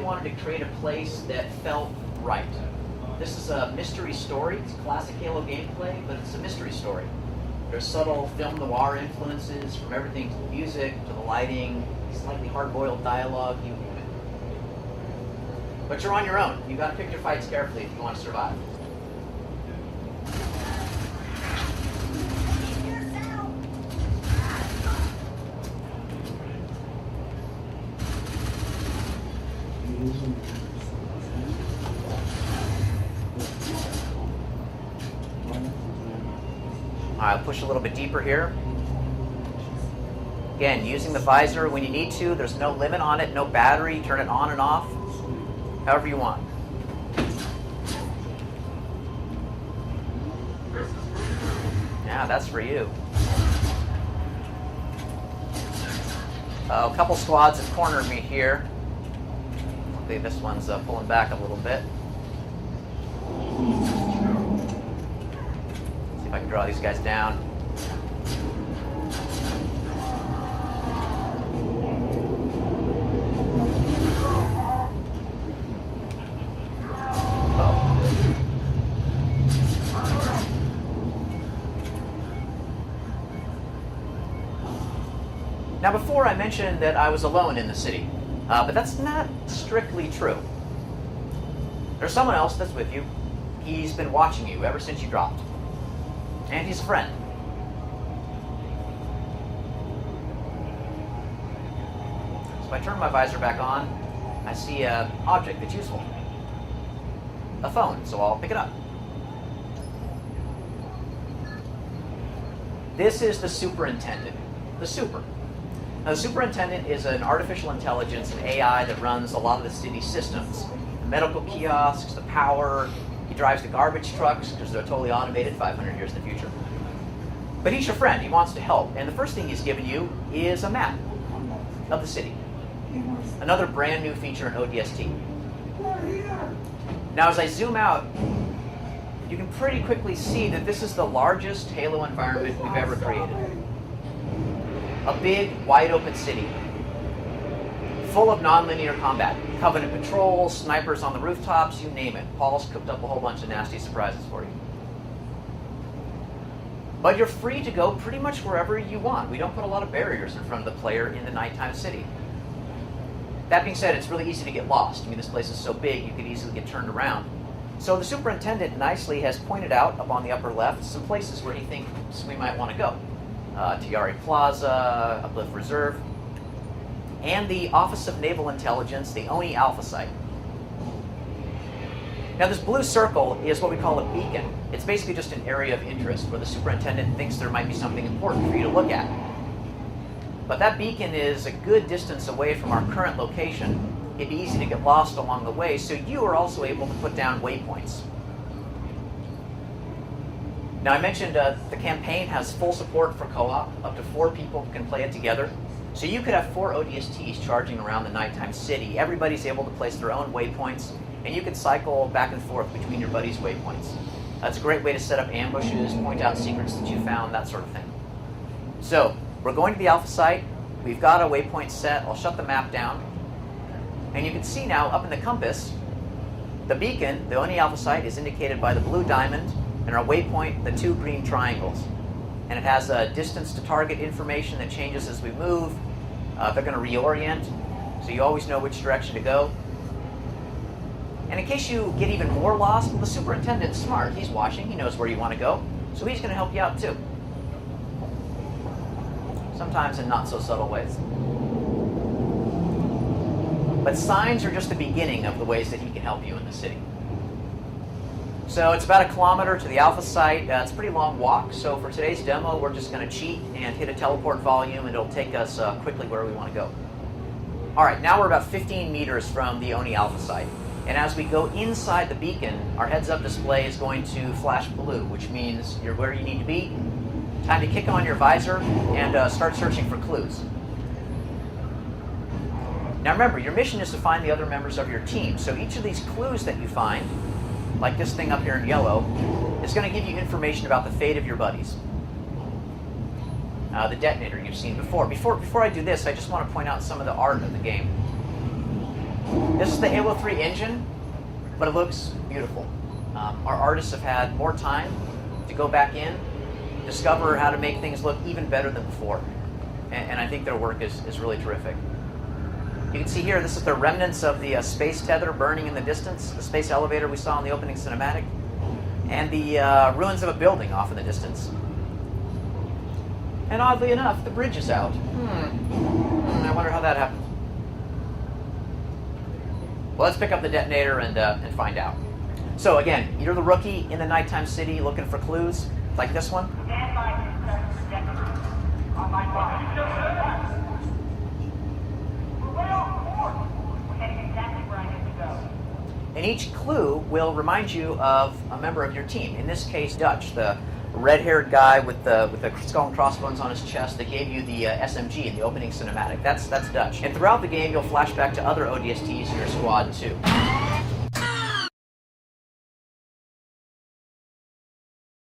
wanted to create a place that felt right. This is a mystery story. It's classic Halo gameplay, but it's a mystery story. There's subtle film noir influences from everything to the music, to the lighting, slightly hard-boiled dialogue, you name it. But you're on your own. You gotta pick your fights carefully if you want to survive. I'll push a little bit deeper here. Again, using the visor when you need to. There's no limit on it, no battery. Turn it on and off, however you want. Yeah, that's for you. A couple squads have cornered me here. Hopefully this one's pulling back a little bit. See if I can draw these guys down. Now before I mentioned that I was alone in the city, but that's not strictly true. There's someone else that's with you. He's been watching you ever since you dropped. And he's a friend. So if I turn my visor back on, I see an object that's useful. A phone, so I'll pick it up. This is the superintendent. The super. Now, the superintendent is an artificial intelligence, an AI that runs a lot of the city's systems. The medical kiosks, the power. He drives the garbage trucks because they're totally automated 500 years in the future. But he's your friend. He wants to help. And the first thing he's given you is a map of the city. Another brand new feature in ODST. Now, as I zoom out, you can pretty quickly see that this is the largest Halo environment we've ever created. A big, wide-open city, full of non-linear combat. Covenant patrols, snipers on the rooftops, you name it. Paul's cooked up a whole bunch of nasty surprises for you. But you're free to go pretty much wherever you want. We don't put a lot of barriers in front of the player in the nighttime city. That being said, it's really easy to get lost. I mean, this place is so big, you could easily get turned around. So the superintendent nicely has pointed out up on the upper left some places where he thinks we might want to go. Tiari Plaza, Uplift Reserve, and the Office of Naval Intelligence, the ONI Alpha Site. Now this blue circle is what we call a beacon. It's basically just an area of interest where the superintendent thinks there might be something important for you to look at. But that beacon is a good distance away from our current location. It'd be easy to get lost along the way, so you are also able to put down waypoints. Now I mentioned the campaign has full support for co-op. Up to 4 people can play it together. So you could have 4 ODSTs charging around the nighttime city. Everybody's able to place their own waypoints, and you can cycle back and forth between your buddies' waypoints. That's a great way to set up ambushes, point out secrets that you found, that sort of thing. So we're going to the Alpha Site. We've got a waypoint set. I'll shut the map down. And you can see now up in the compass, the beacon, the ONI Alpha Site, is indicated by the blue diamond, and our waypoint, the 2 green triangles. And it has a distance to target information that changes as we move. They're going to reorient, so you always know which direction to go. And in case you get even more lost, well, the superintendent's smart. He's watching, he knows where you want to go, so he's going to help you out too. Sometimes in not so subtle ways. But signs are just the beginning of the ways that he can help you in the city. So it's about 1 kilometer to the Alpha Site. It's a pretty long walk, so for today's demo, we're just going to cheat and hit a teleport volume, and it'll take us quickly where we want to go. All right, now we're about 15 meters from the ONI Alpha Site. And as we go inside the beacon, our heads-up display is going to flash blue, which means you're where you need to be. Time to kick on your visor and start searching for clues. Now remember, your mission is to find the other members of your team, so each of these clues that you find, like this thing up here in yellow, is going to give you information about the fate of your buddies. The detonator you've seen before. Before I do this, I just want to point out some of the art of the game. This is the Halo 3 engine, but it looks beautiful. Our artists have had more time to go back in, discover how to make things look even better than before. And I think their work is really terrific. You can see here, this is the remnants of the space tether burning in the distance, the space elevator we saw in the opening cinematic, and the ruins of a building off in the distance. And oddly enough, the bridge is out. I wonder how that happened. Well, let's pick up the detonator and find out. So again, you're the rookie in the nighttime city looking for clues, like this one. Stand by to start the projector. On my watch. We're way off course. We're heading exactly where I need to go. And each clue will remind you of a member of your team. In this case, Dutch, the red-haired guy with the skull and crossbones on his chest that gave you the SMG in the opening cinematic. That's Dutch. And throughout the game, you'll flash back to other ODSTs in your squad too.